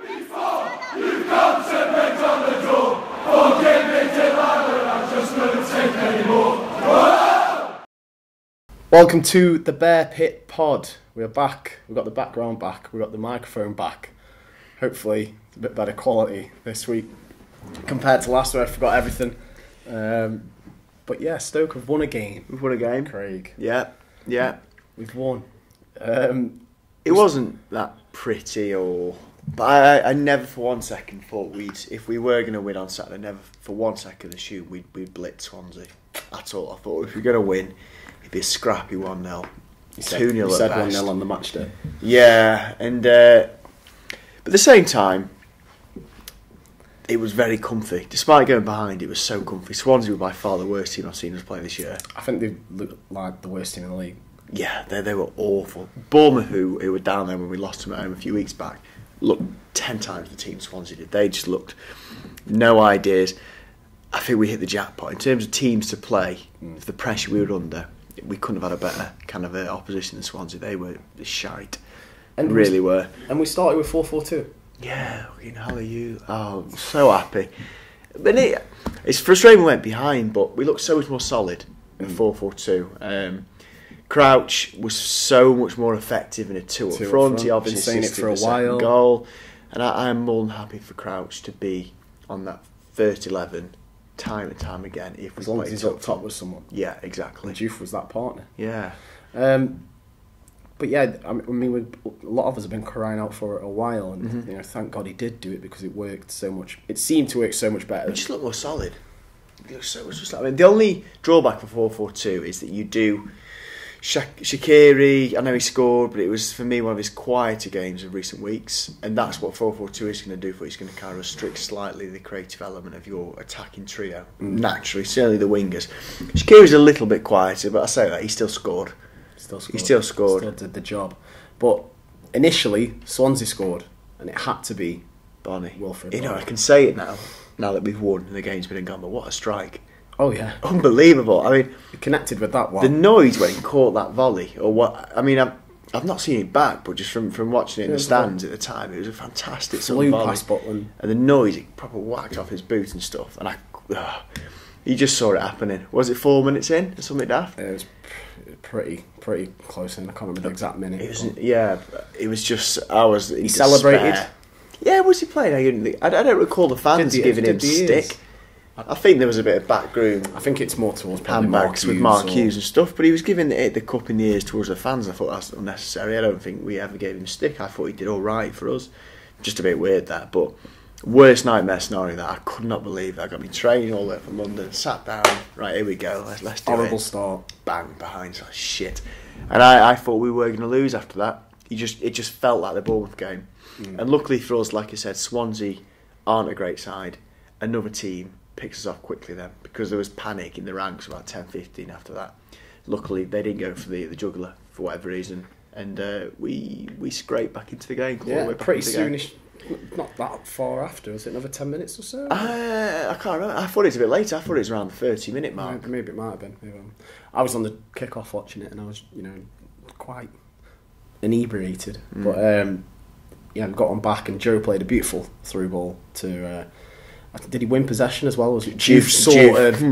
You've come to beg on the door. Forgive me, Delilah, I just couldn't take anymore. Welcome to the Bear Pit Pod. We're back. We've got the background back. We've got the microphone back. Hopefully, it's a bit better quality this week compared to last week. I forgot everything. But yeah, Stoke have won a game. We've won a game. Craig. Yeah. We've won. It wasn't that pretty but I never for one second thought if we were going to win on Saturday, never for one second assumed we'd blitz Swansea at all. I thought if we're going to win, it'd be a scrappy 1-0. 2-0 You at said best. 1-0 on the match day. Yeah, and but at the same time, it was very comfy. Despite going behind, it was so comfy. Swansea were by far the worst team I've seen us play this year. I think they look like the worst team in the league. Yeah, they were awful. Bournemouth, who were down there when we lost them at home a few weeks back, looked 10 times the team Swansea did. They just looked no ideas. I think we hit the jackpot in terms of teams to play. For the pressure we were under, we couldn't have had a better kind of opposition than Swansea. They were shite, and really were. And we started with 4-4-2. Yeah, how are you? Oh, I'm so happy. But it's frustrating we went behind, but we looked so much more solid in a 4-4-2. Crouch was so much more effective in a two up front. He obviously been saying it for a while. Goal, and I'm more than happy for Crouch to be on that first 11 time and time again. If as long as he's up top with someone. Yeah, exactly. And Juve was that partner. Yeah. But yeah, I mean, a lot of us have been crying out for it a while, and thank God he did do it because it worked so much. It seemed to work so much better. It just looked more solid. It looks so much more solid. I mean, the only drawback for 4-4-2 is that you do. Shaqiri, I know he scored, but it was for me one of his quieter games of recent weeks, and that's what 4-4-2 is going to do for you. It's going to kind of restrict slightly the creative element of your attacking trio. Naturally, certainly the wingers. Shaqiri's a little bit quieter, but I say that he still scored. He still scored. Still did the job. But initially, Swansea scored, and it had to be Bonnie. Wilfred. I can say it now that we've won and the game's been gone, but what a strike. Oh yeah, unbelievable. I mean, he connected with that one. The noise when he caught that volley, or what? I mean, I've not seen it back, but just from watching it in the stands at the time, it was a fantastic flew volley. Past Butland. And the noise, it proper whacked off his boot and stuff. And you just saw it happening. Was it 4 minutes in or something daft? It was pretty close in. I can't remember the exact minute. It was just He celebrated. Yeah, was he playing? I don't recall the fans giving him stick. I think there was a bit of backroom. I think it's more towards handbags with Mark Hughes and stuff, but he was giving the cup in the ears towards the fans. I thought that's unnecessary. I don't think we ever gave him a stick. I thought he did all right for us. Just a bit weird that, but worst nightmare scenario that I could not believe. I got me train all the way from London, sat down. Right, here we go. Let's do it. Horrible start. Bang behind. So shit. And I thought we were going to lose after that. It just felt like the Bournemouth game. And luckily for us, like I said, Swansea aren't a great side. Another team picks us off quickly then, because there was panic in the ranks about 10-15 after that. Luckily they didn't go for the jugular for whatever reason, and we scraped back into the game. Pretty soonish. Not that far after, was it another 10 minutes or so? I can't remember. I thought it was a bit later. I thought it was around the 30-minute mark. Maybe it might have been. I was on the kick-off watching it, and I was quite inebriated. But got on back, and Joe played a beautiful through ball to did he win possession as well? Was it Juve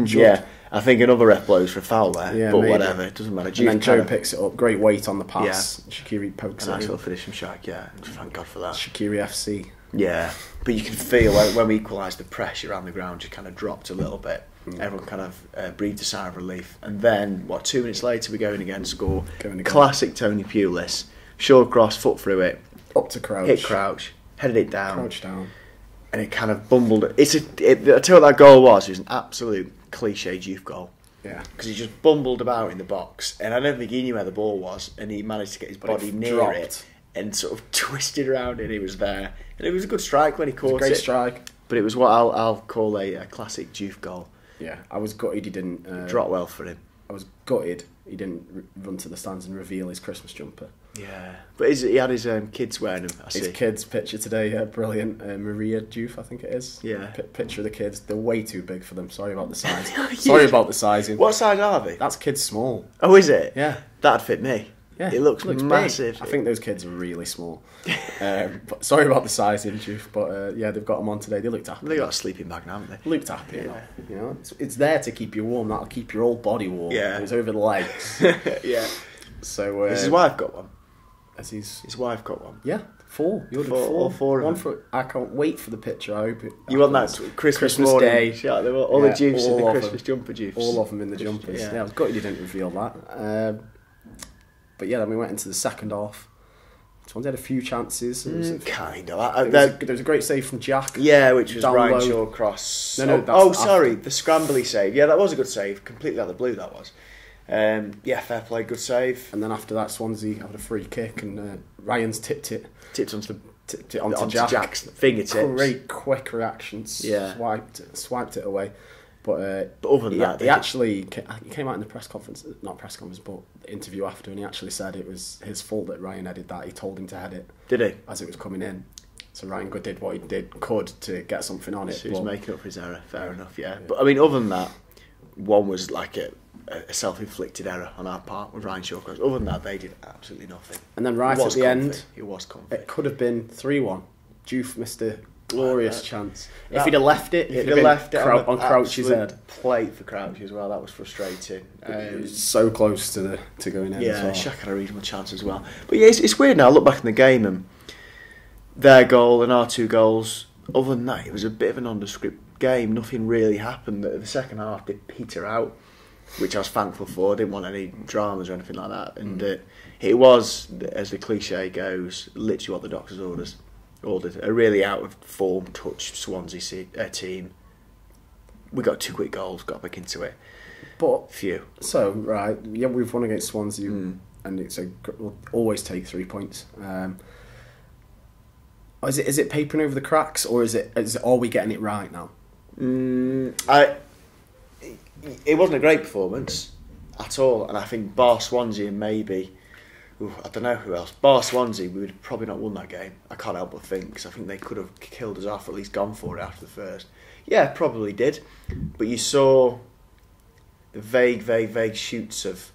Yeah, I think another ref blows for a foul there, but maybe. Whatever, it doesn't matter. And then Joe picks it up, great weight on the pass. Yeah. Shaqiri pokes it. Nice little finish from Shaq, thank God for that. Shaqiri FC. Yeah, but you can feel when we equalised, the pressure around the ground just kind of dropped a little bit. Everyone kind of breathed a sigh of relief, and then 2 minutes later we go in again, score. Classic Tony Pulis, short cross, foot through it, up to Crouch, hit Crouch, headed it down. Crouch down. And it kind of bumbled. I tell you what that goal was. It was an absolute cliched youth goal. Yeah. Because he just bumbled about in the box, and I don't think he knew where the ball was, and he managed to get his body near it and sort of twisted around it. And he was there, and it was a good strike when he caught it. Great strike. But it was what I'll call a classic youth goal. Yeah, I was gutted he didn't. Drop well for him. I was gutted he didn't run to the stands and reveal his Christmas jumper. Yeah, but he had his kids wearing them. His kids' picture today, brilliant. Maria Juve, I think it is. Yeah. Picture of the kids. They're way too big for them. Sorry about the size. Sorry about the sizing. What size are they? That's kids small. Oh, is it? Yeah. That'd fit me. Yeah, It looks big. massive. I think those kids are really small. But sorry about the size injury, but yeah, they've got them on today. They looked happy. They got a sleeping bag now, haven't they? Looked happy. Yeah. You know, it's there to keep you warm. That'll keep your whole body warm. Yeah. It's over the legs. Yeah. So His wife got one. His wife got one. Yeah, 4. You ordered 4. All 4 of one them. for. I can't wait for the picture. I hope it. You want that Christmas morning? Day? Yeah, they were all the juice in the of Christmas them. jumper juice. All of them in the jumpers. Yeah, I was gutted you didn't reveal that. But yeah, then we went into the second half. Swansea had a few chances. Kind of. There was a great save from Jack. Yeah, which was down Ryan low. Shaw cross. No, sorry, the scrambly save. Yeah, that was a good save. Completely out of the blue, that was. Yeah, fair play, good save. And then after that, Swansea had a free kick, and Ryan's tipped it onto Jack's fingertips. Great quick reactions. Yeah, swiped it away. But other than that, he came out in the but interview after, and he actually said it was his fault that Ryan headed that. He told him to head it. Did he? As it was coming in. So Ryan did what he could to get something on it. So he was making up for his error. Fair enough, yeah. But I mean, other than that, one was like a self-inflicted error on our part with Ryan Shaw. Other than that, they did absolutely nothing. And then right at the end, it was comfy. It could have been 3-1. Juve missed a glorious chance. If he'd have left it, it'd have left it on Crouch's head. Plate for Crouch as well. That was frustrating. It was so close to going in. Yeah, as well. Shaq had a reasonable chance as well. But yeah, it's weird now. I look back in the game and their goal and our 2 goals. Other than that, it was a bit of a nondescript game. Nothing really happened. The second half did peter out, which I was thankful for. I didn't want any dramas or anything like that. And it was, as the cliche goes, literally what the doctor's ordered. A really out of form touch Swansea team. We got 2 quick goals, got back into it. But few. So right, yeah, we've won against Swansea, and we'll always take 3 points. Is it papering over the cracks, or are we getting it right now? It wasn't a great performance at all, and I think bar Swansea and maybe, I don't know who else, bar Swansea, we would have probably not won that game. I can't help but think, because I think they could have killed us off, at least gone for it after the first. Yeah, probably did, but you saw the vague shoots of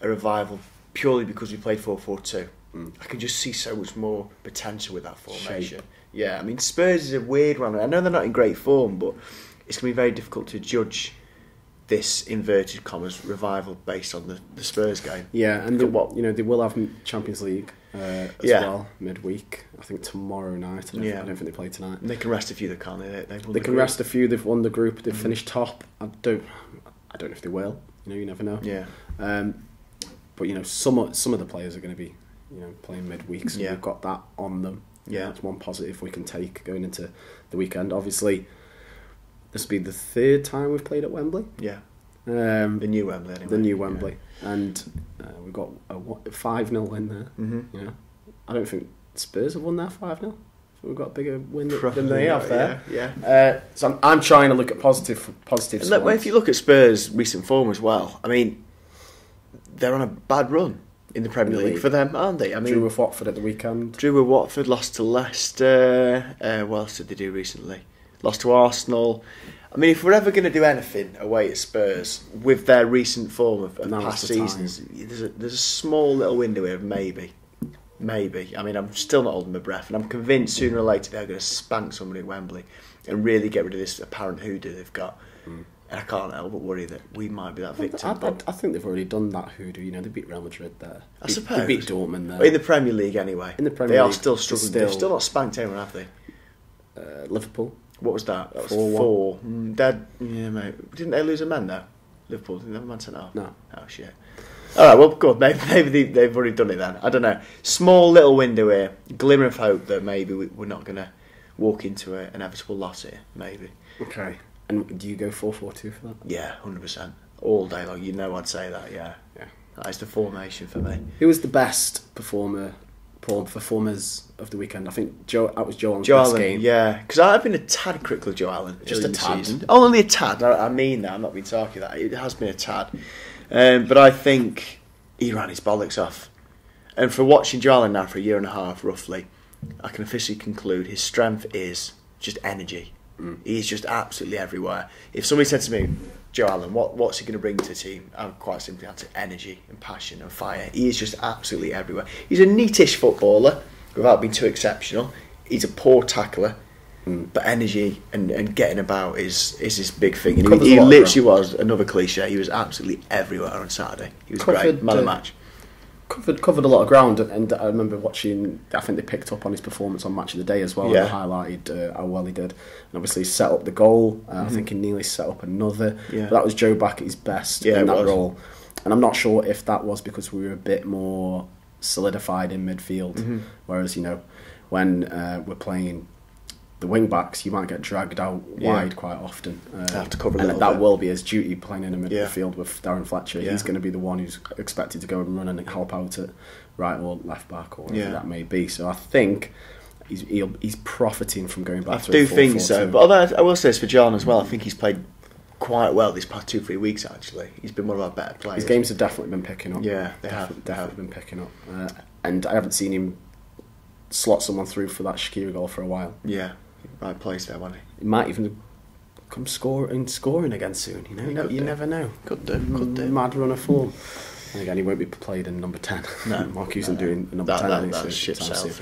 a revival purely because we played 4-4-2. I can just see so much more potential with that formation. Shape. Yeah, I mean, Spurs is a weird one. I know they're not in great form, but it's going to be very difficult to judge this inverted commas revival based on the Spurs game. Yeah, and they will have Champions League as well midweek. I think tomorrow night. I don't think they play tonight. And they can rest a few that can't they? They can rest a few. They've won the group. They've finished top. I don't know if they will. You never know. Yeah. But some of the players are going to be playing midweek, so we've got that on them. Yeah, that's one positive we can take going into the weekend. Obviously, this will be the 3rd time we've played at Wembley. Yeah. The new Wembley, anyway. The new Wembley. And we've got a 5-0 win there. Mm-hmm. I don't think Spurs have won there 5-0. So we've got a bigger win than they have there. Yeah. So I'm trying to look at positive. And look, if you look at Spurs' recent form as well, I mean, they're on a bad run in the Premier League for them, aren't they? I mean, drew with Watford at the weekend. Drew with Watford, lost to Leicester. What else did they do recently? Lost to Arsenal. I mean, if we're ever going to do anything away at Spurs with their recent form of past seasons, there's a small little window here of maybe. I mean, I'm still not holding my breath, and I'm convinced sooner or later they're going to spank somebody at Wembley and really get rid of this apparent hoodoo they've got. And I can't help but worry that we might be that victim. I think they've already done that hoodoo. They beat Real Madrid there. I suppose. They beat Dortmund there. But in the Premier League anyway. In the Premier League. They are still struggling. They've still not spanked anyone, have they? Liverpool. What was that? That was 4. Yeah, mate. Didn't they lose a man though? Liverpool, didn't they have a man sent off? No. Oh, shit. Alright, well, good. Maybe they've already done it then. I don't know. Small little window here. Glimmer of hope that maybe we're not going to walk into an inevitable loss here. Maybe. Okay. And do you go 4-4-2 for that? Yeah, 100%. All day long. I'd say that, yeah. That is the formation for me. Who was the best performers of the weekend? I think that was Joe Allen's Joe best Allen, game. yeah. Because I've been a tad critical of Joe Allen. Just a tad? Season. Only a tad. I mean that. I'm not being talky that. It has been a tad. But I think he ran his bollocks off. And for watching Joe Allen now for a year and a half, roughly, I can officially conclude his strength is just energy. He's just absolutely everywhere. If somebody said to me, Joe Allen, what's he going to bring to the team? I would quite simply answer energy and passion and fire. He is just absolutely everywhere. He's a neatish footballer without being too exceptional. He's a poor tackler, but energy and getting about is his big thing. And he literally was, another cliche, he was absolutely everywhere on Saturday. He was great, man of the match. Covered a lot of ground, and I remember watching. I think they picked up on his performance on Match of the Day as well. Yeah. And highlighted how well he did, and obviously he set up the goal. I think he nearly set up another. Yeah. But that was Joe back at his best in that role, and I'm not sure if that was because we were a bit more solidified in midfield. Whereas when we're playing the wing backs, you might get dragged out wide quite often. Have to cover a and little that bit. will be his duty playing in a midfield with Darren Fletcher. He's going to be the one who's expected to go and run and help out at right or left back or whatever that may be. So I think he's profiting from going back to a 4-4-2. I do think so. But although I will say this for John as well, I think he's played quite well these past 2-3 weeks actually. He's been one of our better players. His games have definitely been picking up. Yeah, they have been picking up. And I haven't seen him slot someone through for that Shaqiri goal for a while. Yeah. Right place there, wasn't he? He might even come scoring again soon. You never know. Could do. Mad run of form. And again, he won't be played in number 10. No, Mark isn't doing a number 10. That's shit self.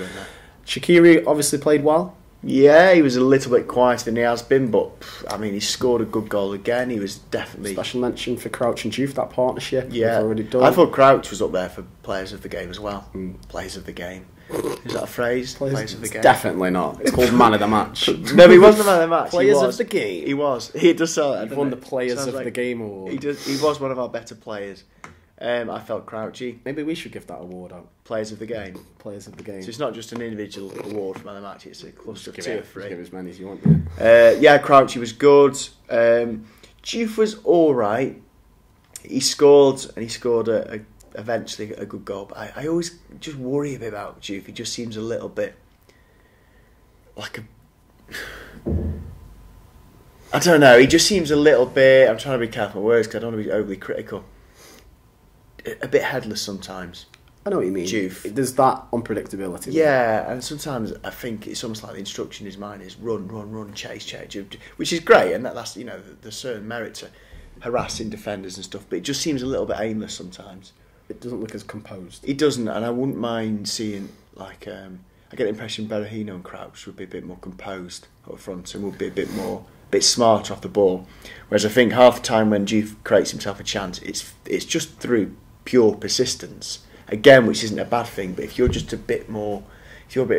Shaqiri obviously played well. Yeah, he was a little bit quieter than he has been, but I mean, he scored a good goal again. He was definitely special mention for Crouch and Juve, that partnership. Yeah, already done. I thought Crouch was up there for players of the game as well. Players of the game. Is that a phrase? Players of the game? Definitely not. It's called man of the match. No, he wasn't the man of the match. Players of the game. He was. He does sound. He won the Players of the Game award. He was one of our better players. I felt Crouchy. Maybe we should give that award out. Players of the game. Players of the game. So it's not just an individual award for man of the match. It's a cluster of 2 or 3. Give as many as you want. Yeah, Crouchy was good. Juve was all right. He scored eventually a good goal. But I always just worry a bit about Juve. He just seems a little bit like I don't know. He just seems a little bit. I'm trying to be careful with words because I don't want to be overly critical. A bit headless sometimes. I know what you mean. Juve. There's that unpredictability. Yeah, and sometimes I think it's almost like the instruction in his mind is run, chase, which is great, and that's there's certain merit to harassing defenders and stuff, but it just seems a little bit aimless sometimes. It doesn't look as composed. He doesn't, and I wouldn't mind seeing I get the impression Berahino and Crouch would be a bit more composed up front and would be a bit smarter off the ball. Whereas I think half the time when Juve creates himself a chance, it's just through pure persistence. Again, which isn't a bad thing, but if you're just a bit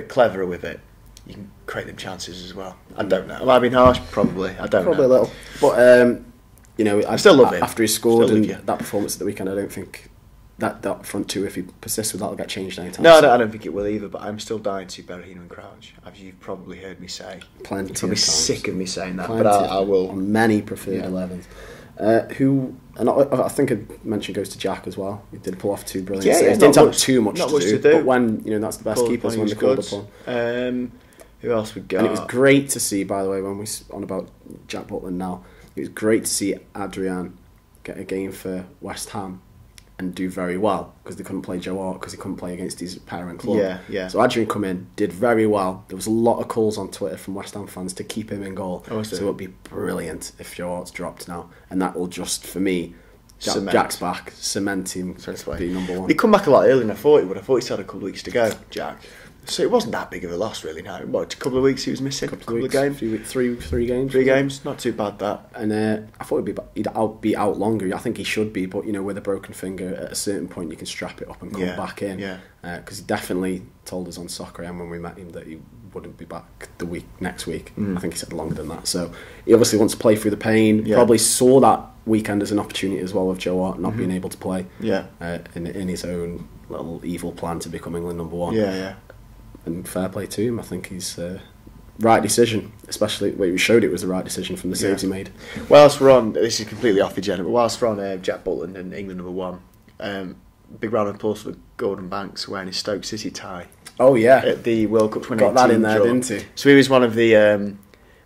cleverer with it, you can create them chances as well. I don't know. Am I being harsh? Probably. I don't know. Probably a little. But I still love him. After he scored and that performance at the weekend, I don't think that front two, if he persists with that, will get changed anytime. No, I don't think it will either, but I'm still dying to see Berahino and Crouch, as you've probably heard me say. Plenty You're probably of times. sick of me saying that, but I will. On many preferred 11s. And I think a mention goes to Jack as well. He did pull off 2 brilliant saves. Didn't have too much to do, but when that's the best keepers when they called upon. Who else we got? And it was great to see, by the way, when we on about Jack Butland now. It was great to see Adrian get a game for West Ham and do very well, because they couldn't play Joe Hart because he couldn't play against his parent club. Yeah. So Adrian come in, did very well. There was a lot of calls on Twitter from West Ham fans to keep him in goal. So it would be brilliant if Joe Hart's dropped now, and that will just, for me, Jack's back, cement him to be number 1. He come back a lot earlier than I thought he would. I thought he still had a couple of weeks to go, Jack. So it wasn't that big of a loss, really. No, a couple of weeks he was missing, a couple of games, 3 games, 3 games, not too bad that. And I thought he'd be out longer. I think he should be, but with a broken finger, at a certain point you can strap it up and come back in. Because he definitely told us on Soccer AM when we met him that he wouldn't be back next week. I think he said longer than that. So he obviously wants to play through the pain. Probably saw that weekend as an opportunity as well of Joe Hart not being able to play. In his own little evil plan to become England number 1. And fair play to him. I think he's right decision, especially when he showed it was the right decision from the saves he made. Whilst we're on, this is completely off the agenda, but whilst we're on Jack Butland and England number 1, big round of applause for Gordon Banks wearing his Stoke City tie. Oh yeah, at the World Cup 2018. Got that in there, didn't he? So he was one of the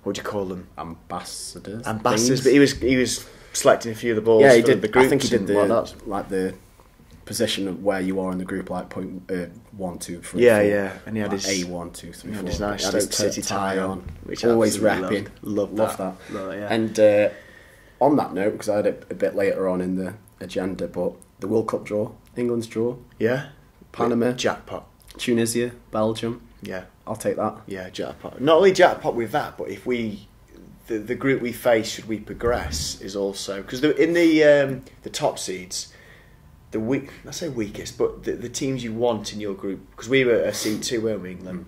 what do you call them? Ambassadors. But he was selecting a few of the balls. Yeah, he did. The groups. I think he did the position of where you are in the group, like point 1, 2, 3. Yeah, and he had his A1, 2, 3, 4. His nice Stoke City tie on, which always repping. Love that. And On that note, because I had it a bit later on in the agenda, but the World Cup draw, England's draw, Yeah. Panama, Jackpot. Tunisia, Belgium. Yeah. I'll take that. Yeah, jackpot. Not only jackpot with that, but if we, the group we face, should we progress, is also because in the top seeds, I say weakest, but the teams you want in your group, because we were a seed 2, weren't we, England?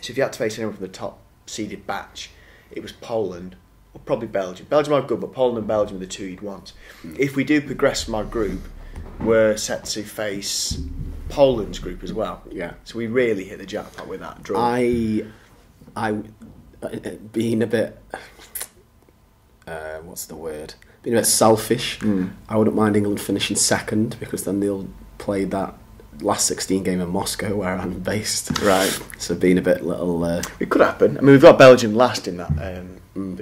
So if you had to face anyone from the top seeded batch, it was Poland or probably Belgium. Belgium are good, but Poland and Belgium are the 2 you'd want. If we do progress from our group, we're set to face Poland's group as well. Yeah. So we really hit the jackpot with that draw. I being a bit, what's the word? Being a bit selfish. I wouldn't mind England finishing second, because then they'll play that last 16 game in Moscow where I'm based. Right. So being a bit little. It could happen. I mean, we've got Belgium last in that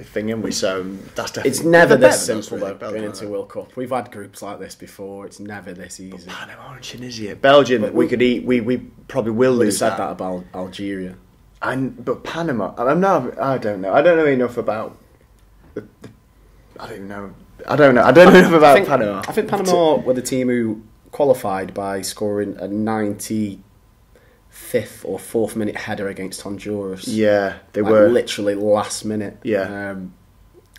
thing, haven't we? So that's definitely. It's never they're this better than simple us, though, really, Belgium, going into World Cup. We've had groups like this before. It's never this easy. Panama and Tunisia. Belgium, But we could eat. We probably will We've lose said that. that about Algeria. But Panama, I don't know. I don't know enough about. I don't know. I don't know enough about Panama. I think Panama were the team who qualified by scoring a 95th or 4th minute header against Honduras. Yeah, they Like, were literally last minute. Yeah. And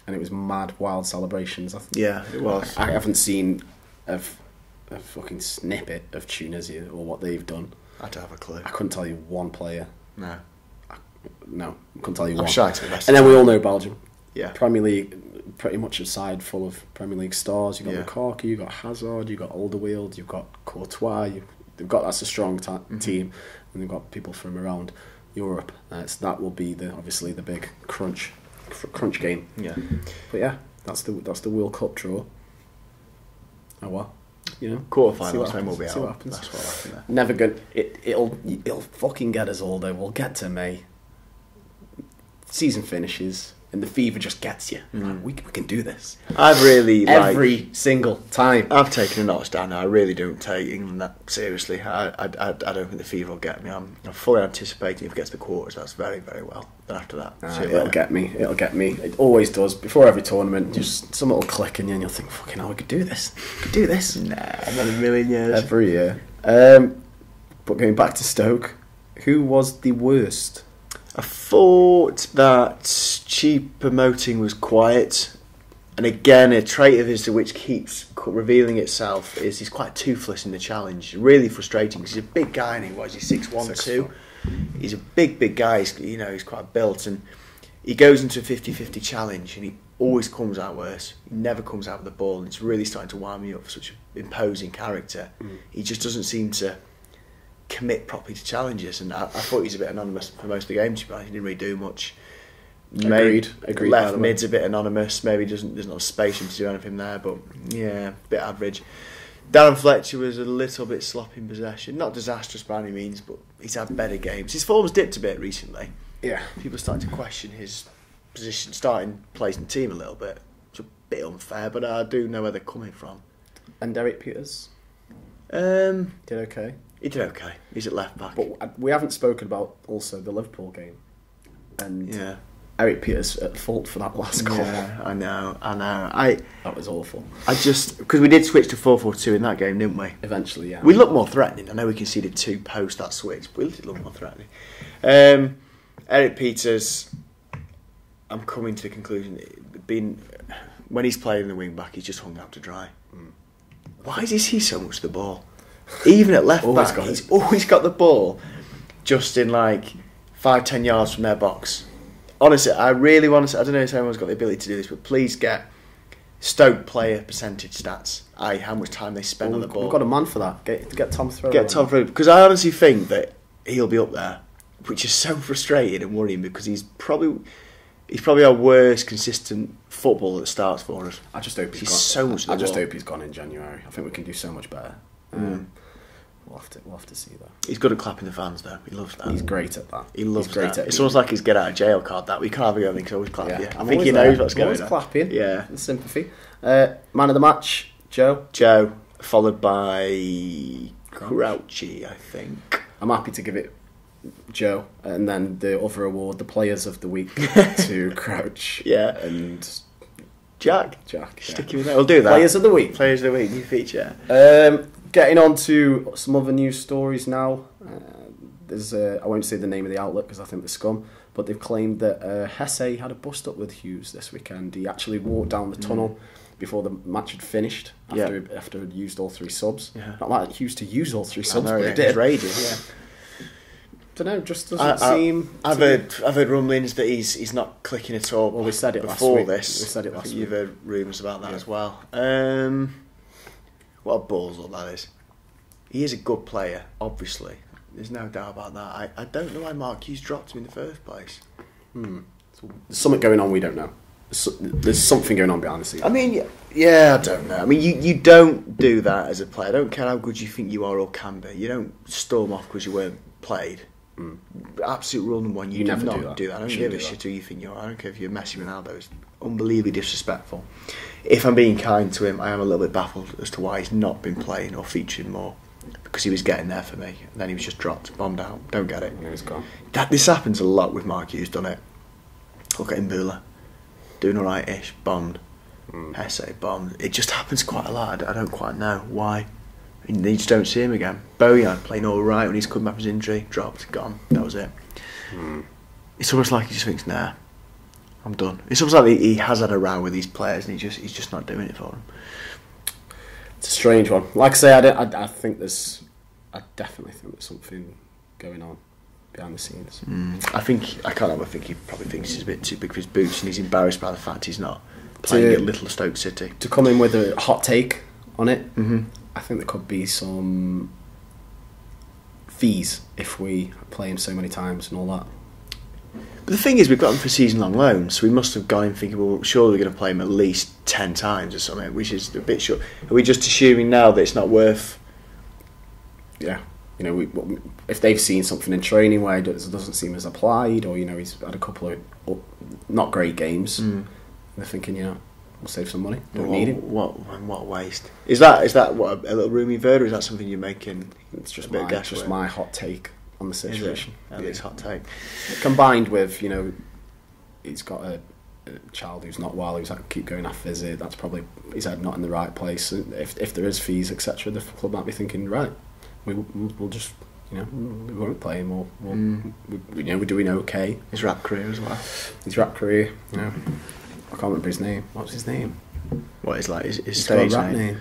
it was mad, wild celebrations. Yeah, it was. I haven't seen a fucking snippet of Tunisia or what they've done. I don't have a clue. I couldn't tell you one player. No. No, I couldn't tell you I'm one. shy to the best. And then we all know Belgium. Yeah. Premier League, pretty much a side full of Premier League stars. You've got Yeah. Lukaku, you've got Hazard, you've got Alderweireld, you've got Courtois. That's a strong team, and they've got people from around Europe. So that will be obviously the big crunch game. Yeah. But yeah, that's the World Cup draw. Oh well, you know, Quarterfinals, then we'll be see what out. happens. That's what happened there. Never good. It'll fucking get us all though. We'll get to May. Season finishes and the fever just gets you. We can do this. I've really Every single time. I've taken a notch down now. I really don't take England that seriously. I don't think the fever will get me. I'm fully anticipating if it gets to the quarters. That's very, very well. Then after that, It'll get me. It always does. Before every tournament, just something will click in you and you'll think, fucking hell, we could do this. We could do this. Nah, not a million years. Every year. But going back to Stoke, who was the worst? I thought that cheap promoting was quiet, and again, a trait of his which keeps revealing itself is he's quite toothless in the challenge. Really frustrating because he's a big guy, and he's 6'1", 2". He's a big guy. He's quite built, and he goes into a 50-50 challenge, and he always comes out worse. He never comes out with the ball, and it's really starting to wind me up for such an imposing character. He just doesn't seem to commit properly to challenges, and I thought he was a bit anonymous for most of the game. To be honest, he didn't really do much. Agreed. Left mid's a bit anonymous. Maybe there's not space for him to do anything there, but yeah, a bit average. Darren Fletcher was a little bit sloppy in possession. Not disastrous by any means, but he's had better games. His form's dipped a bit recently. Yeah. People are starting to question his position, starting place in the team a little bit. It's a bit unfair, but I do know where they're coming from. And Derek Peters? Did Did okay. He did okay. He's at left back. But we haven't spoken about also the Liverpool game. And Yeah. Eric Peters at fault for that last goal. Yeah, I know. That was awful. Because we did switch to 4-4-2 in that game, didn't we? Eventually, yeah. We looked more threatening. I know we conceded 2 post that switch, but we did look more threatening. Eric Peters, I'm coming to the conclusion, when he's playing in the wing back, he's just hung out to dry. Why does he see so much of the ball? Even at left back, he's always got the ball just in 5-10 yards from their box. Honestly, I really want to. I don't know if anyone's got the ability to do this, but please get Stoke player percentage stats. How much time they spend on the ball. We've got a man for that. Get Tom through. Get Tom through, because I honestly think that he'll be up there, which is so frustrating and worrying because he's probably our worst consistent footballer that starts for us. I just hope he's so much. I just hope he's gone in January. I think we can do so much better. We'll have to see that. He's good at clapping the fans, though. He loves that. He's great at that. He loves great that. At It's almost like his get out of jail card. That we can't have a go. I think he's always clapping. Yeah. I think he knows what's going on. Always clapping. Yeah. The sympathy. Man of the match, Joe. Joe, followed by Crouchy, I think. I'm happy to give it Joe, and then the other award, the Players of the Week, to Crouch. Yeah. And Jack. Jack. Stick you in there. We'll do that. Players of the week. Players of the week. New feature. Getting on to some other news stories now. There's I won't say the name of the outlet because I think they're scum, but they've claimed that Hesse had a bust up with Hughes this weekend. He actually walked down the tunnel before the match had finished after he'd used all 3 subs. Yeah. Not like Hughes to use all 3 subs, know, but yeah, he did. it's raging, yeah. Don't know, just doesn't seem. I've heard rumblings that he's not clicking at all. Well, we said it before last week. this. We said it last week. You've heard rumours about that as well. What a balls up that is. He is a good player, obviously. There's no doubt about that. I don't know why Mark Hughes dropped him in the first place. There's something going on we don't know. There's something going on behind the scenes. I mean, yeah, I don't know. I mean, you don't do that as a player. I don't care how good you think you are or can be. You don't storm off because you weren't played. Absolute rule number one, you never not do that. I don't give a shit who you think you are. I don't care if you're Messi, Ronaldo. It's unbelievably disrespectful. If I'm being kind to him, I am a little bit baffled as to why he's not been playing or featuring more. Because he was getting there for me, and then he was just dropped, bombed out. Don't get it. Yeah, he's gone. This happens a lot with Mark Hughes, doesn't it? Look at Mbula, doing alright-ish, bombed. Hesse, bombed. It just happens quite a lot. I don't quite know why. You just don't see him again. Bojan playing alright when he's come back from his injury, dropped, gone. That was it. It's almost like he just thinks, nah, I'm done. It's almost like he has had a row with these players, and he's just not doing it for them. It's a strange one. Like I say, I definitely think there's something going on behind the scenes. I can't help but think he probably thinks he's a bit too big for his boots, and he's embarrassed by the fact he's not playing at Little Stoke City. To come in with a hot take on it, I think there could be some fees if we play him so many times and all that. But the thing is, we've got him for season-long loans, so we must have gone in thinking, well, surely we're going to play him at least 10 times or something, which is a bit short. Are we just assuming now that it's not worth... Yeah. You know, if they've seen something in training where it doesn't seem as applied, or, you know, he's had a couple of not great games, they're thinking, you know, we'll save some money. Don't need him. What waste? Is that what, a little roomy bird, or is that something you're making? It's just my hot take on the situation. It's hot take. Combined with, you know, he's got a child who's not well, who's had to keep going off visit. That's probably his head not in the right place. If there is fees, etc., the club might be thinking, right, we'll just, you know, we won't play him, or you know, we're doing okay. His rap career as well. His rap career, you know, I can't remember his name. What's his name? What is like his stage rap name?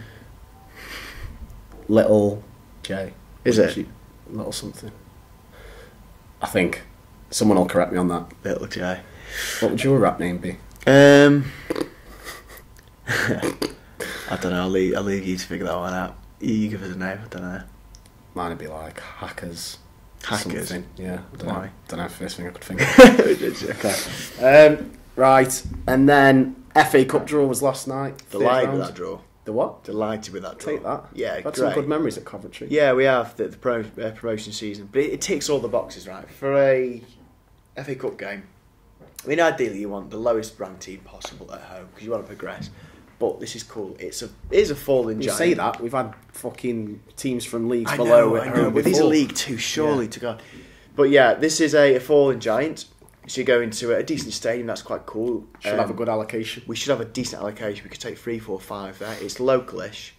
Little J. Is it? Little something. I think someone will correct me on that. Little J. What would your rap name be? I don't know. I'll leave you to figure that one out. You give us a name. I don't know. Mine would be like Hackers. Hackers. Something. Yeah. Why? Don't know. First thing I could think of. Okay. Right, and then FA Cup draw was last night. Delighted with that draw. The what? Delighted with that draw. Take that. Yeah, Had great. some good memories at Coventry. Yeah, we have the promotion season, but it ticks all the boxes, right? For a FA Cup game, I mean, ideally you want the lowest ranked team possible at home because you want to progress. But this is cool. It is a falling giant. You say that we've had fucking teams from leagues I below know, at home. but these are League Two, surely to God. But yeah, this is a falling giant. So you go into a decent stadium. That's quite cool. Should have a good allocation. We should have a decent allocation. We could take 3, 4, 5 there. It's localish.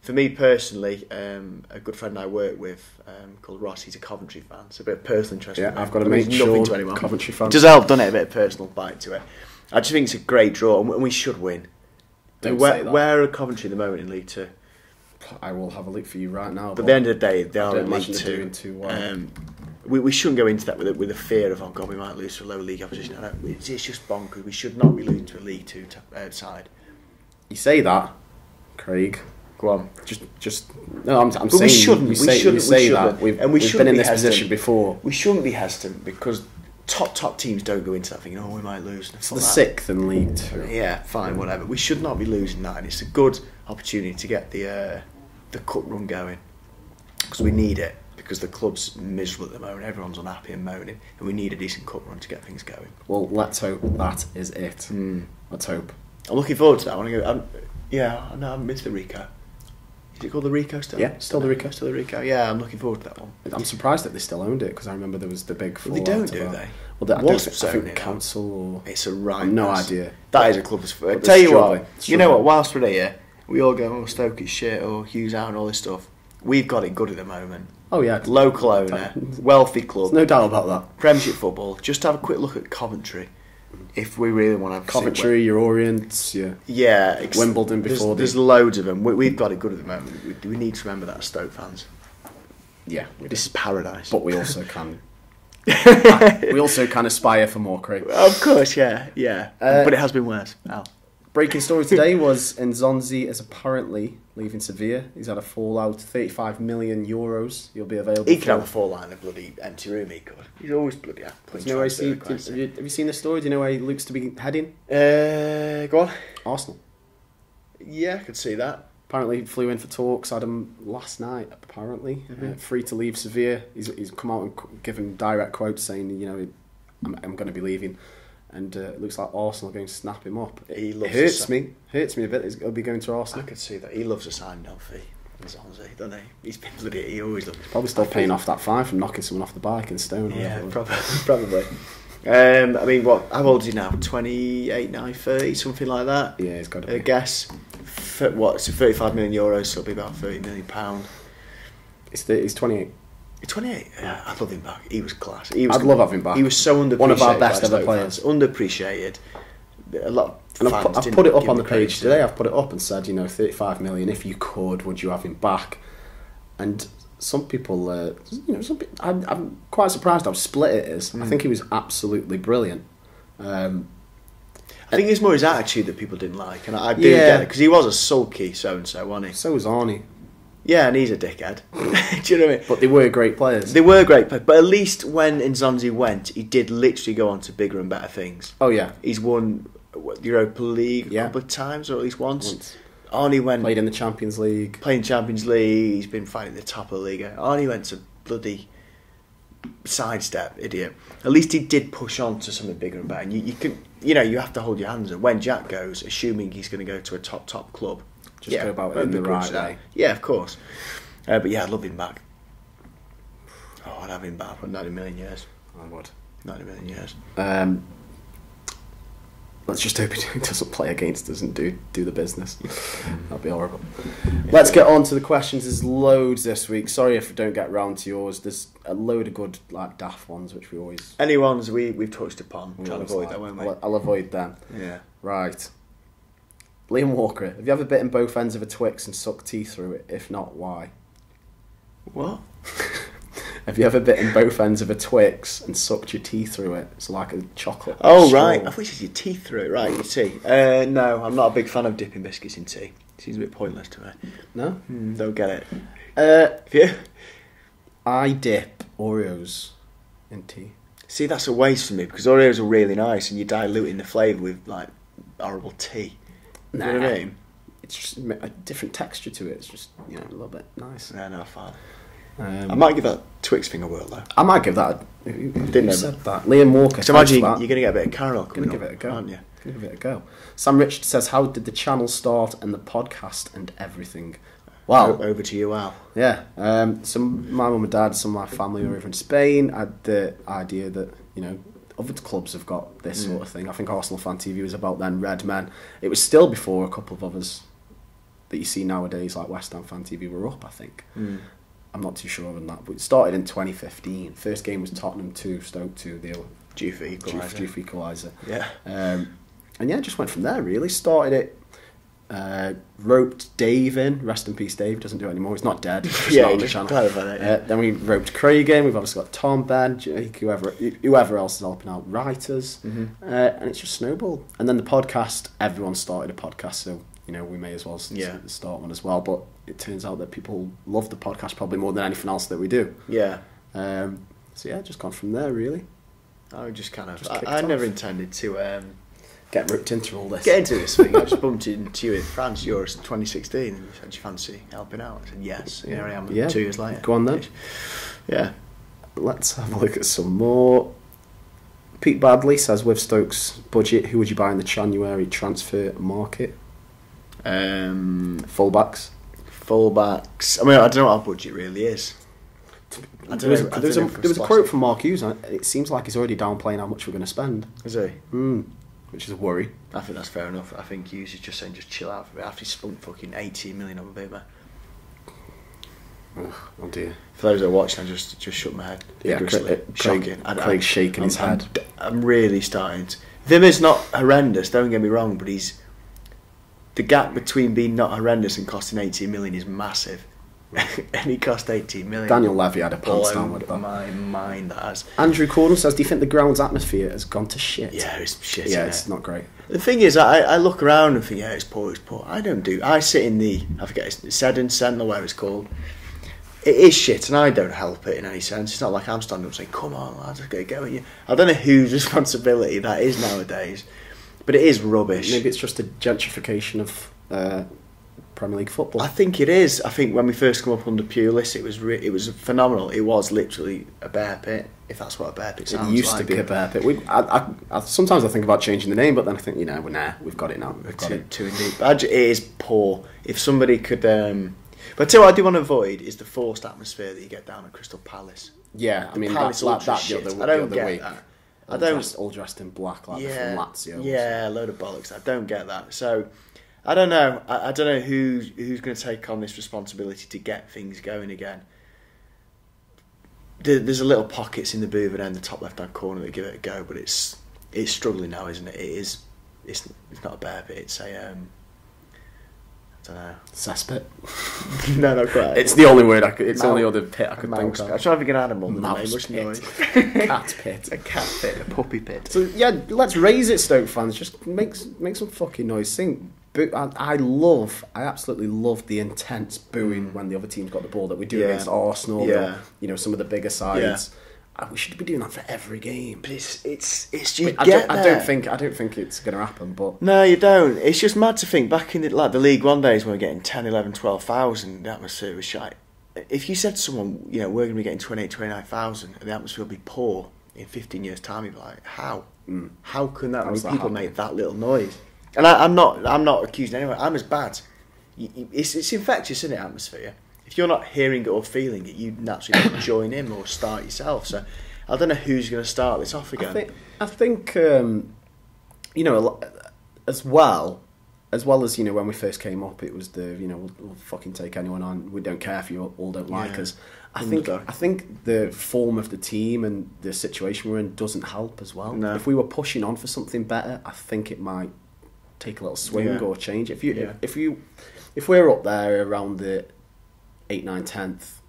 For me personally, a good friend I work with called Ross, he's a Coventry fan, so a bit of personal interest. Yeah, I've got to make sure nothing to anyone. Coventry fan. It does help, doesn't it? A bit of personal bite to it. I just think it's a great draw, and we should win. Don't say that. Where are Coventry at the moment in League Two? I will have a look for you right now. But at the end of the day, they are don't in League imagine they're doing Two. too well. We shouldn't go into that with a fear of, oh God, we might lose to a low league opposition. It's just bonkers. We should not be losing to a League Two side. You say that, Craig. Go on. Just no. I'm But saying we shouldn't. You say that. We've been in this hesitant. position before. We shouldn't be hesitant because top teams don't go into that thinking, oh, we might lose. It's the 6th in League Two. Yeah, fine, whatever. We should not be losing that, and it's a good opportunity to get the cup run going because we need it. Because the club's miserable at the moment, everyone's unhappy and moaning, and we need a decent cup run to get things going. Well, let's hope that is it. Let's hope. I'm looking forward to that. I want to go. I haven't been to the Rico. Is it called the Rico still? Yeah, still the Rico. Still the Rico. Yeah, I'm looking forward to that one. I'm surprised that they still owned it because I remember there was the big. Well, they don't, do about, they? Well, I Once don't think own it, council or It's a right. I've no mess. idea. That is a club. But Tell you struggling. what. You know what? Whilst we're here, we all go, "Oh, Stoke is shit," or Hughes out, and all this stuff. We've got it good at the moment. Oh yeah, Local owner, wealthy club, There's no doubt about that. Premiership football. Just have a quick look at Coventry, if we really want to have Coventry, your Orients, Wimbledon before. There's loads of them. We've got it good at the moment. We need to remember that, Stoke fans. Yeah, This is paradise. but we also can. We also can aspire for more, Craig. Of course, yeah. But it has been worse. Al. Breaking story today was Nzonzi is apparently leaving Sevilla. He's had a fallout, 35 million euros. He'll be available. He could have a full line of bloody empty room. He could. He's always bloody. Do you know where have you seen the story? Do you know where he looks to be heading? Go on. Arsenal. Yeah, I could see that. Apparently he flew in for talks. Had him last night. Apparently, free to leave Sevilla. He's come out and given direct quotes saying, I'm going to be leaving. And it looks like Arsenal are going to snap him up. He loves hurts me a bit. He'll be going to Arsenal. I could see that. He loves a sign-down fee. Nzonzi, doesn't he? He's been bloody. He always loves. Probably still paying off that fine from knocking someone off the bike in Stone. Yeah, probably. I mean, what? How old is he now? 28, 9, 30, something like that. Yeah, he's got to be. I guess. It's 35 million euros, so it'll be about £30 million. He's 28. 28. Yeah, I'd love him back. He was class. I'd love having him back. He was so underappreciated. One of our best by ever Stoke players. fans. Underappreciated. A lot. And Of I've put it up on the page today. I've put it up and said, 35 million. If you could, would you have him back? And some people, I'm quite surprised how split it is. I think he was absolutely brilliant. I think it's more his attitude that people didn't like, and I do get it because he was a sulky so-and-so, wasn't he? So was Arnie. Yeah, and he's a dickhead. Do you know what I mean? But they were great players. They were great players, but at least when Nzonzi went, he did literally go on to bigger and better things. Oh yeah, he's won the Europa League a couple of times, or at least once. Arnie went played in the Champions League. He's been fighting the top of the league. Arnie went to bloody sidestep, idiot. At least he did push on to something bigger and better. And you have to hold your hands up when Jack goes, assuming he's going to go to a top club. Just go about it in the right way. Yeah, of course. But yeah, I'd love him back. Oh, I'd have him back for 90 million years. I would. 90 million years. Let's just hope he doesn't play against us and do the business. That'd be horrible. Let's get on to the questions. There's loads this week. Sorry if we don't get round to yours. There's a load of good, daft ones, which we always... Any ones we've touched upon. Trying to avoid that, won't we? I'll avoid them. Yeah. Right. Liam Walker, have you ever bitten both ends of a Twix and sucked tea through it? If not, why? What? Have you ever bitten both ends of a Twix and sucked your teeth through it? It's like a chocolate. Oh, straw. right. I thought you said your teeth through it. Right, your tea. No, I'm not a big fan of dipping biscuits in tea. It seems a bit pointless to me. No? Don't get it. Have you? I dip Oreos in tea. See, that's a waste for me because Oreos are really nice and you're diluting the flavour with, horrible tea. Nah. You know what I mean? It's just a different texture to it. It's just, a little bit nice. Yeah, no, fine. I might give that Twix thing a whirl though. I might give that. Didn't know said that. Liam Walker. So imagine you're going to get a bit of caramel coming give it a go, aren't you? Give it a go. Sam Richard says, "How did the channel start and the podcast and everything?" Wow. Over to you, Al. Yeah. So my mum and dad, some of my family were over in Spain. Had the idea that other clubs have got this sort of thing. I think Arsenal Fan TV was about then. Red Men. It was still before a couple of others that you see nowadays, like West Ham Fan TV, were up. I think. I'm not too sure on that, but it started in 2015. First game was Tottenham 2, Stoke 2. They were due for equaliser. Yeah. And yeah, just went from there. Really started it. Roped Dave in. Rest in peace, Dave. Doesn't do it anymore. He's not dead. He's just not on the channel. Clarify that, yeah. Then we roped Craig in. We've obviously got Tom, Ben, Jake, whoever else is helping out. Writers, and it's just snowballed. And then the podcast. Everyone started a podcast, so we may as well start one as well. But it turns out that people love the podcast probably more than anything else that we do. Yeah. So yeah, just gone from there really. I just kind of. I never intended to get roped into all this. Get into this thing. I just bumped into you in France, Euros 2016, and you said, "Do you fancy helping out?" I said, "Yes." And here I am. 2 years later. Go on then. Yeah. Let's have a look at some more. Pete Badley says, with Stoke's budget, who would you buy in the January transfer market? Fullbacks. full-backs. I mean, I don't know what our budget really is. There was a quote from Mark Hughes, and it seems like he's already downplaying how much we're going to spend. Is he? Which is a worry. I think that's fair enough. I think Hughes is just saying just chill out for a bit after he spent fucking 18 million on Boomer. Oh dear. For those that are watching, I just shook my head. Yeah, shocking. Craig's shaking his head. I'm really starting to... Wimmer's not horrendous, don't get me wrong, but he's... The gap between being not horrendous and costing 18 million is massive. And he cost 18 million. Daniel Levy had a pants down with that. My mind, that has. Andrew Corden says, do you think the ground's atmosphere has gone to shit? Yeah, it's shit. Yeah, it's not great. The thing is, I look around and think, yeah, it's poor, it's poor. I don't do... I sit in the... I forget, it's Seddon Centre, whatever it's called. It is shit, and I don't help it in any sense. It's not like I'm standing up saying, come on, lads, let's get going. I don't know whose responsibility that is nowadays, but it is rubbish. Maybe it's just a gentrification of Premier League football. I think it is. I think when we first come up under Pulis, it was phenomenal. It was literally a bear pit, if that's what a bear pit sounds like. It used to be a bear pit. Sometimes I think about changing the name, but then I think, we've got it now. We've got it. Too indeed. But it is poor. If somebody could... But I tell you what I do want to avoid is the forced atmosphere that you get down at Crystal Palace. Yeah, I mean, Palace that the other get week. that. All dressed in black, like from Lazio. Yeah, a load of bollocks. I don't get that. So, I don't know. I don't know who's going to take on this responsibility to get things going again. There's a little pockets in the Booth and the top left-hand corner that give it a go, but it's struggling now, isn't it? It's not a bear pit. It's a... I don't know. Cesspit? No, not quite. It's the only word it's the only other pit I could think of. I'm trying to think of an animal. Mouse pit. Noise. Cat pit. A cat pit. A puppy pit. So yeah, let's raise it, Stoke fans. Just make some fucking noise. Sing. I absolutely love the intense booing when the other team's got the ball that we do against Arsenal. Yeah. Or, some of the bigger sides. Yeah. We should be doing that for every game. But it's I don't think it's going to happen. But no, you don't. It's just mad to think back in the League One days when we were getting 10, 11, 12,000. The atmosphere was shite. If you said to someone, we're going to be getting 28, 29,000, and the atmosphere will be poor in 15 years' time, you'd be like, how? How can that many people make that little noise? And I'm not accusing anyone. I'm as bad. It's infectious, isn't it? Atmosphere. If you're not hearing it or feeling it, you naturally join in or start yourself. So I don't know who's going to start this off again. I think as well as when we first came up, it was we'll fucking take anyone on. We don't care if you all don't like us. I think the form of the team and the situation we're in doesn't help as well. No. If we were pushing on for something better, I think it might take a little swing or change. If we're up there around the 8th, 9th, 10th,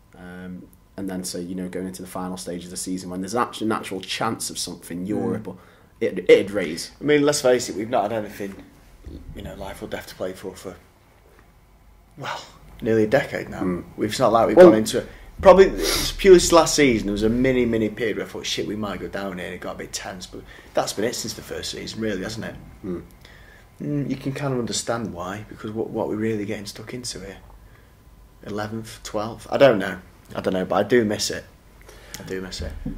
and then going into the final stage of the season when there's actually an actual chance of something Europe, or it'd raise. I mean, let's face it, we've not had anything, life or death to play for nearly a decade now. It's not like we've gone into it. Probably it's purely last season. There was a mini period where I thought, shit, we might go down here, and it got a bit tense. But that's been it since the first season, really, hasn't it? You can kind of understand why, because what we're really getting stuck into here. 11th, 12th. I don't know, but I do miss it.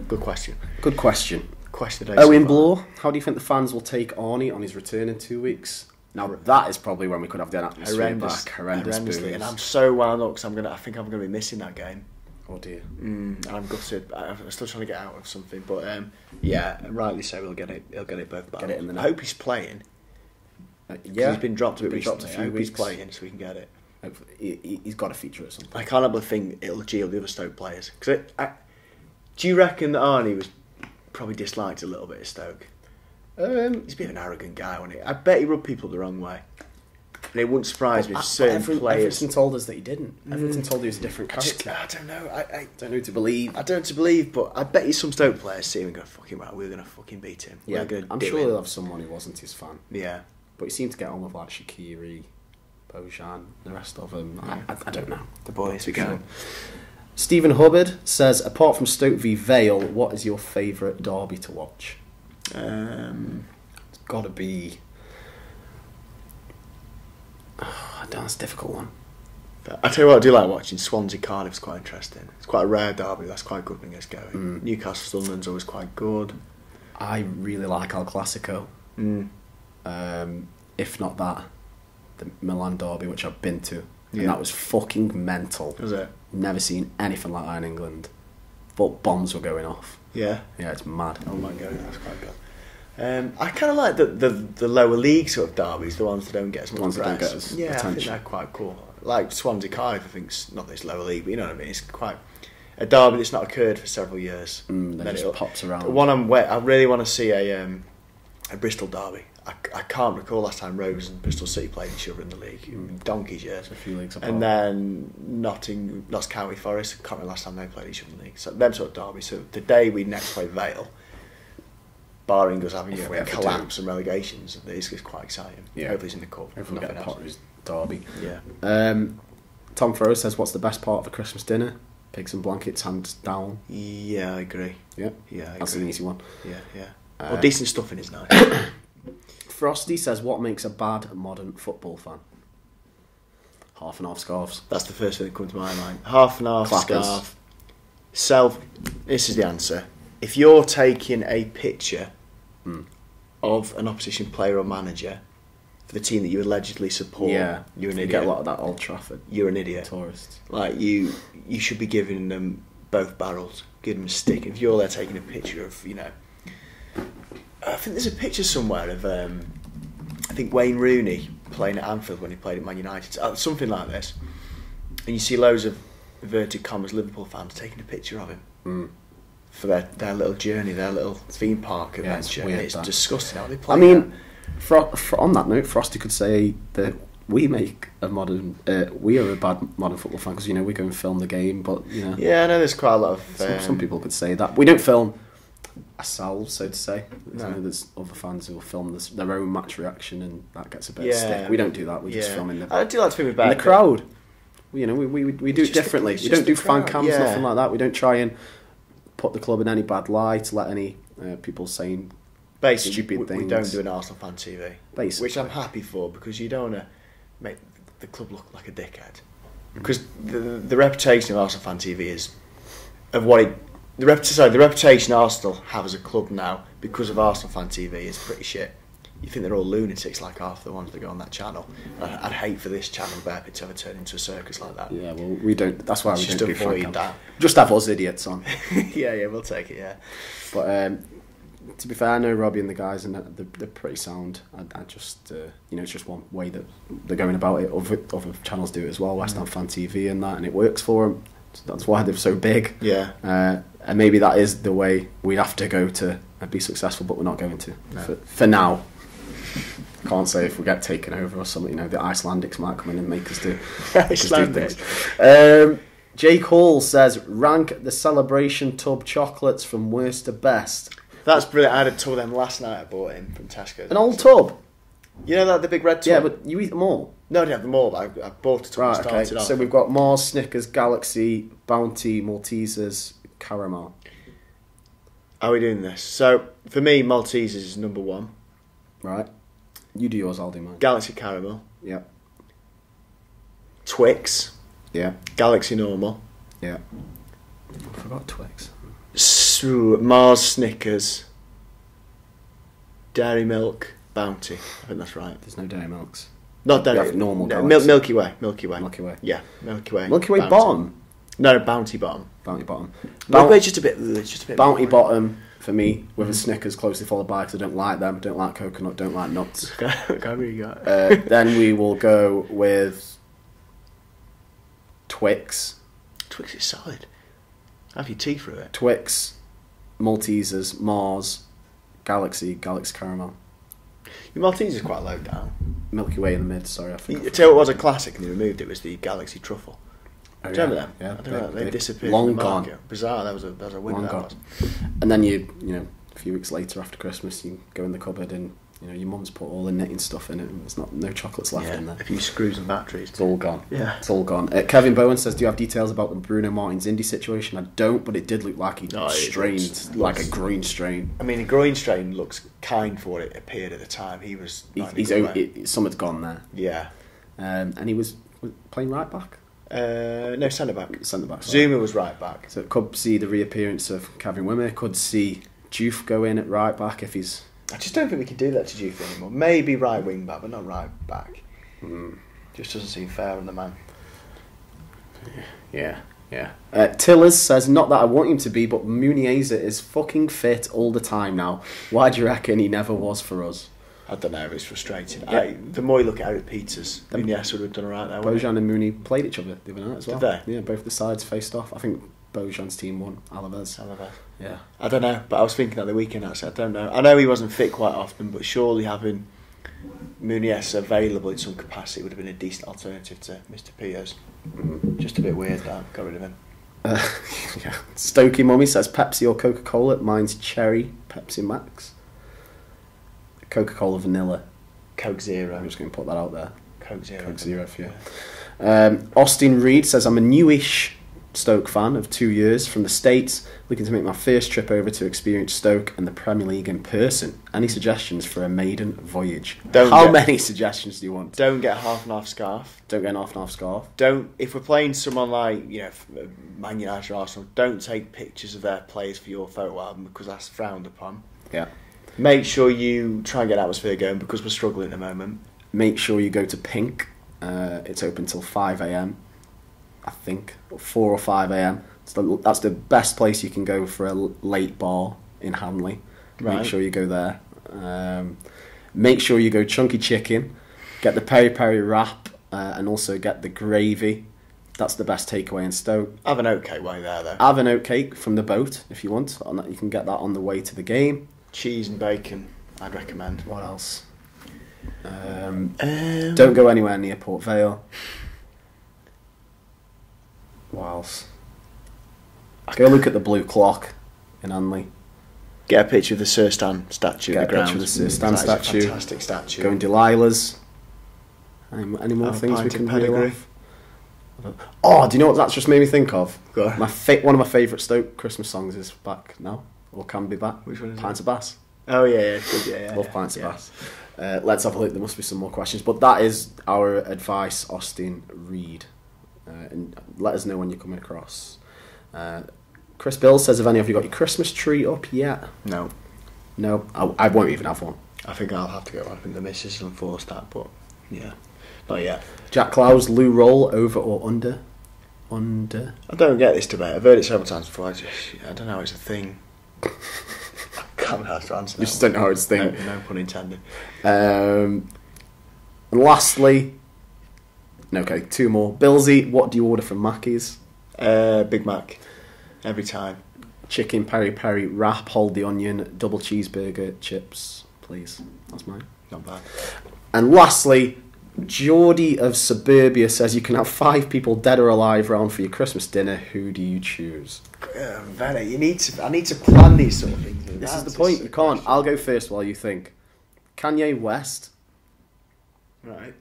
Good question. Owen Bloor, how do you think the fans will take Arnie on his return in 2 weeks? Now that is probably when we could have the atmosphere back. Horrendously, and I'm so wound up because I think I'm going to be missing that game. Oh dear. And I'm gutted. I'm still trying to get out of something, but rightly so. He'll get it both back. Get it in the net. I hope he's playing. He's been dropped a bit recently. I hope he's playing so we can get it. He's got a feature at some point. I can't help but think it'll gel the other Stoke players. Do you reckon that Arnie was probably disliked a little bit at Stoke? He's a bit of an arrogant guy, wasn't he? I bet he rubbed people the wrong way. And it wouldn't surprise me if certain players... Everton told us that he didn't. Everton told he was a different character. I don't know. I don't know who to believe. I don't know to believe, but I bet you some Stoke players see him and go, fucking right, we're going to fucking beat him. Yeah, I'm sure he'll have someone who wasn't his fan. Yeah. But he seemed to get on with like Shaqiri, Bojan, the rest of them. I don't know. The boys again. Stephen Hubbard says, apart from Stoke v Vale, what is your favourite derby to watch? It's got to be... that's a difficult one. I tell you what, I do like watching Swansea Cardiff's quite interesting. It's quite a rare derby. That's quite good when it gets going. Newcastle Sunderland's always quite good. I really like El Clasico. If not that, the Milan derby, which I've been to and that was fucking mental. Was it? Never seen anything like that in England. But bombs were going off. Yeah. Yeah, it's mad. Oh my god, that's quite good. I kind of like the lower league sort of derbies, the ones that don't get as much ones that don't press. get as I think attention. they're quite cool. Like Swansea Cardiff, I think's not this lower league, but you know what I mean. It's quite a derby that's not occurred for several years. Then it just pops around. One I really want to see a Bristol derby. I can't recall last time Rovers and Bristol City played each other in the league. Donkeys years. A few leagues apart. And then Notts County Forest. I can't remember last time they played each other in the league. So them sort of derby. So the day we next play Vale, barring us having a collapse and relegations, it's quite exciting. Yeah. Hopefully it's in the cup. If we get a Potter's derby. Yeah. Tom Frowe says, what's the best part of a Christmas dinner? Pigs and blankets, hands down. Yeah, I agree. Yeah, Yeah, I that's agree. an easy one. Yeah. Well, decent stuffing is nice. Frosty says, what makes a bad modern football fan? Half and half scarves. That's the first thing that comes to my mind. Half and half Clappers. scarf. This is the answer. If you're taking a picture of an opposition player or manager for the team that you allegedly support, you're an you idiot. get a lot of that Old Trafford. You're an idiot. Tourists. Like you should be giving them both barrels. Give them a stick. If you're there taking a picture of, I think there's a picture somewhere of I think Wayne Rooney playing at Anfield when he played at Man United, something like this, and you see loads of inverted commas Liverpool fans taking a picture of him for their little journey, their little theme park adventure. It's weird, it's that. disgusting how they play. I mean, on that note, Frosty could say that we make a modern, we are a bad modern football fan because we go and film the game, but yeah, I know there's quite a lot of some people could say that we don't film ourselves, so to say. No. There's other fans who will film their own match reaction, and that gets a bit Yeah. of stick. We don't do that. We just film in the I do like to think about the crowd. We do it just differently. it's We just don't do the fan crowd, cams, yeah. nothing like that. We don't try and put the club in any bad light, let any people saying basically stupid we things. don't do an Arsenal fan TV, Basically. which I'm happy for because you don't want to make the club look like a dickhead. Because the reputation of Arsenal fan TV is of what it. The reputation Arsenal have as a club now because of Arsenal fan TV is pretty shit. You think they're all lunatics like half the ones that go on that channel. I'd hate for this channel Bear Pit to ever turn into a circus like that. Yeah, well, we don't. That's why we Just don't do avoid fan cams. that. Just have us idiots on. yeah, we'll take it. Yeah, But to be fair, I know Robbie and the guys, and they're pretty sound. I just, it's just one way that they're going about it. Other channels do it as well. West Ham Fan TV and that, and it works for them. That's why they're so big. Yeah. And maybe that is the way we have to go to be successful, but we're not going to. No. For now. Can't say if we get taken over or something. The Icelandics might come in and make us do things. Jake Hall says, rank the celebration tub chocolates from worst to best. That's brilliant. I had a tub of them last night. I bought in from Tesco. An old tub? You know that the big red tub? Yeah, but you eat them all. No, I didn't have them all. But I bought a tub and Right, started okay. off. So we've got Mars, Snickers, Galaxy, Bounty, Maltesers, Caramel. How are we doing this? So for me, Maltesers is number one. Right. You do yours, I'll do mine. Galaxy Caramel. Yeah. Twix. Yeah. Galaxy Normal. Yeah. I forgot Twix. Mars, Snickers. Dairy Milk, Bounty. I think that's right. There's no Dairy Milks. Not Dairy You have normal no, Galaxy. Milky Way. Milky Way. Milky Way. Yeah, Milky Way. Milky Way Bounty. bottom? No, Bounty bottom. Bounty bottom. Milky Way's just a bit. Bounty boring. bottom for me, with a Snickers closely followed by, because I don't like them, don't like coconut, don't like nuts. Then we will go with Twix. Twix is solid. Have your tea through it. Twix, Maltesers, Mars, Galaxy Caramel. Your Maltese is quite low down. Milky Way in the mid, sorry. I think. You tell you what was a classic and they removed it was the Galaxy Truffle. Oh, Do you remember them? Yeah, I don't know. They disappeared. Long from the gone. market. Bizarre. That was a win. Long That gone. was. And then a few weeks later after Christmas, you go in the cupboard and your mum's put all the knitting stuff in it, and there's no chocolates left in there. A few screws and batteries. It's all gone. Yeah. It's all gone. Kevin Bowen says, do you have details about the Bruno Martins Indy situation? I don't, but it did look like he strained, like a groin strain. I mean, a groin strain looks kind for what it appeared at the time. He was. Something's gone there. Yeah. And he was playing right back? No, centre back. Centre back. Sorry. Zuma was right back. So it could see the reappearance of Kevin Wimmer. Could see Juve go in at right back if he's. I just don't think we can do that to Juve anymore. Maybe right wing back, but not right back. Just doesn't seem fair on the man. Yeah. Tillers says, not that I want him to be, but Muniesa is fucking fit all the time now. Why do you reckon he never was for us? I don't know, it's frustrating. Yeah. The more you look at Eric Peters, Muniesa would have done alright there. Bojan and Mooney played each other the other night as well. Did they? Yeah, both the sides faced off. I think Bojan's team won. Alaves. Yeah. I don't know, but I was thinking at the weekend actually, I don't know. I know he wasn't fit quite often, but surely having Muniesa available in some capacity would have been a decent alternative to Mr. Peters. Just a bit weird that, got rid of him. Yeah. Stokey Mummy says Pepsi or Coca-Cola. Mine's cherry Pepsi Max. Coca-Cola vanilla. Coke Zero. I'm just going to put that out there. Coke Zero. Coke Zero for you. Austin Reed says, I'm a newish Stoke fan of 2 years from the States, looking to make my first trip over to experience Stoke and the Premier League in person. Any suggestions for a maiden voyage? How many suggestions do you want? Don't get a half and half scarf. Don't get an half and half scarf. Don't, if we're playing someone like, Man United or Arsenal, don't take pictures of their players for your photo album because that's frowned upon. Yeah. Make sure you try and get atmosphere going because we're struggling at the moment. Make sure you go to Pink. It's open till 5 a.m. I think, 4 or 5 a.m. That's the best place you can go for a late bar in Hanley. Right. Make sure you go there. Make sure you go chunky chicken, get the peri peri wrap, and also get the gravy. That's the best takeaway in Stoke. Have an oatcake while you're there, though. Have an oatcake from the boat if you want. You can get that on the way to the game. Cheese and bacon, I'd recommend. What else? Don't go anywhere near Port Vale. What else? Go look at the blue clock in Hanley. Get a picture of the Sir Stan statue at the ground. Get a picture of the Sir Stan That is statue. a fantastic statue. Go in Delilah's. Any more things we can reel off? Oh, do you know what that's just made me think of? Go on. One of my favourite Stoke Christmas songs is back now, or can be back. Which one is Pints of Bass. Oh yeah, good, yeah. Love Pints of Bass. Let's have a look. There must be some more questions, but that is our advice, Austin Reed. And let us know when you're coming across. Chris Bill says, have any of you got your Christmas tree up yet? No. I won't even have one. I think I'll have to go. I think the missus will enforce that, but yeah, not yet. Jack Clowes, Lou Roll, over or under? Under. I don't get this debate. I've heard it several times before. I don't know. It's a thing. I can't know how to answer that. You just don't know how it's a thing. No pun intended. And lastly, okay, two more. Billsy, what do you order from Mackey's? Big Mac. Every time. Chicken peri peri wrap, hold the onion, double cheeseburger, chips, please. That's mine. Not bad. And lastly, Geordie of Suburbia says you can have 5 people dead or alive round for your Christmas dinner. Who do you choose? Vanna, I need to plan these sort of things. This is the point. You can't. I'll go first while you think. Kanye West. Right.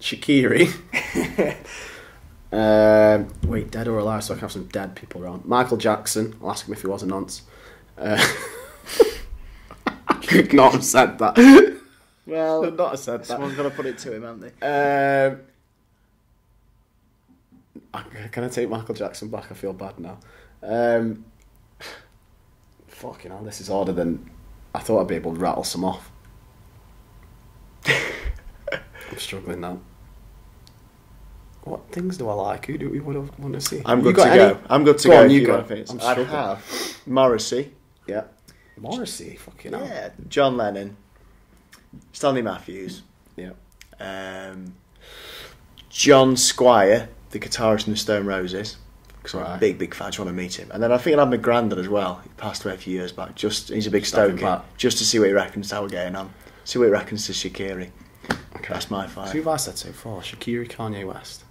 Shaqiri. Wait, dead or alive, so I can have some dead people around. Michael Jackson. I'll ask him if he was a nonce. Not have said that. Well, not have said that. Someone's got to put it to him, haven't they? Can I take Michael Jackson back? I feel bad now. Fucking hell, this is harder than I thought I'd be able to rattle some off. I'm struggling now. What things do I like? Who do we want to see? I'm good to go. I'm good to go. On, you go. I'd have Morrissey. Yeah. Morrissey, fucking hell. Yeah. John Lennon. Stanley Matthews. Yeah. John Squire, the guitarist in the Stone Roses. Because I'm a Right. big fan. I just want to meet him. And then I think I'd have my granddad as well. He passed away a few years back. He's a big Stacking Stoker. Pat. Just to see what he reckons to how we're getting on. See what he reckons to Shaqiri. Okay. That's my So five. who have I said so far? Shaqiri, Kanye West.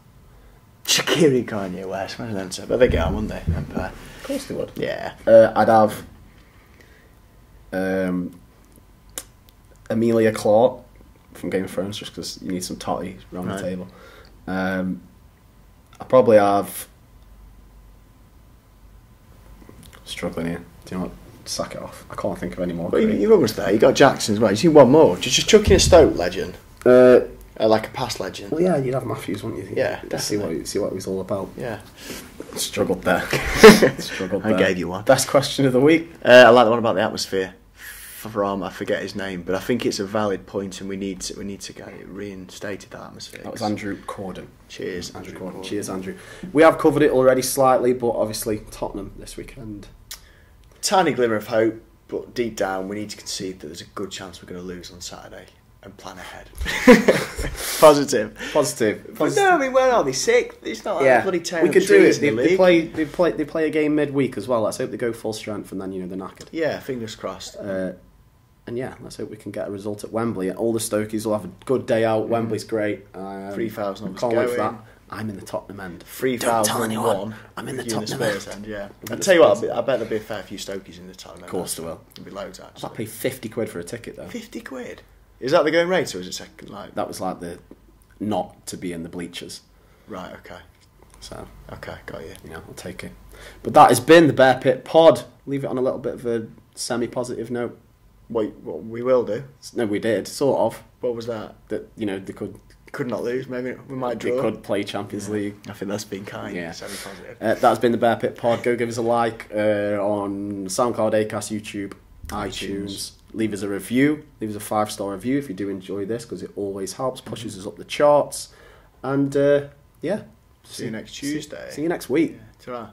Shaqiri, Kanye West. Imagine them two. But they get on, wouldn't they? Empire. Of course they would. Yeah. I'd have Emilia Clarke from Game of Thrones, just because you need some toddy around the table. I'd probably have... Struggling here. Do you know what? Sack it off. I can't think of any more. But you're almost there. You got Jackson as well. You see one more. Just chuck in a Stoke legend. Like a past legend. Well, yeah, you'd have Matthews, wouldn't you? Yeah, See what he was all about. Yeah. Struggled there. Struggled I there. gave you one. Best question of the week. I like the one about the atmosphere. from, I forget his name, but I think it's a valid point, and we need to get it reinstated, that atmosphere. That was Andrew Corden. Cheers, Andrew Corden. Cheers, Andrew. We have covered it already slightly, but obviously Tottenham this weekend. Tiny glimmer of hope, but deep down we need to concede that there's a good chance we're going to lose on Saturday and plan ahead. Positive. Positive. No, I mean, where are they? Sick? It's not like bloody town. We could do it. In the league. They play a game midweek as well. Let's hope they go full strength and then they're knackered. Yeah, fingers crossed. And yeah, let's hope we can get a result at Wembley. All the Stokies will have a good day out. Wembley's great. 3,000 can't wait for that. I'm in the Tottenham end. 3,001. I'm in the Tottenham end. Yeah. I'll tell you what, I bet there'll be a fair few Stokies in the Tottenham end. Of course there will. There'll be loads, actually. I'll pay £50 for a ticket though. 50 quid? Is that the going rate, or is it second? That was like the not to be in the bleachers. Right, okay. So, okay, got you. I'll take it. But that has been the Bear Pit Pod. Leave it on a little bit of a semi-positive note. What we will do? No, we did, sort of. What was that? That, they could not lose. Maybe we might draw. They could play Champions League. I think that's been kind. Yeah. Semi-positive. That's been the Bear Pit Pod. Go give us a like on SoundCloud, Acast, YouTube, iTunes. Leave us a review. Leave us a 5-star review if you do enjoy this, because it always helps, pushes us up the charts. And yeah, see you next Tuesday. See you next week. Yeah. Ta-ra.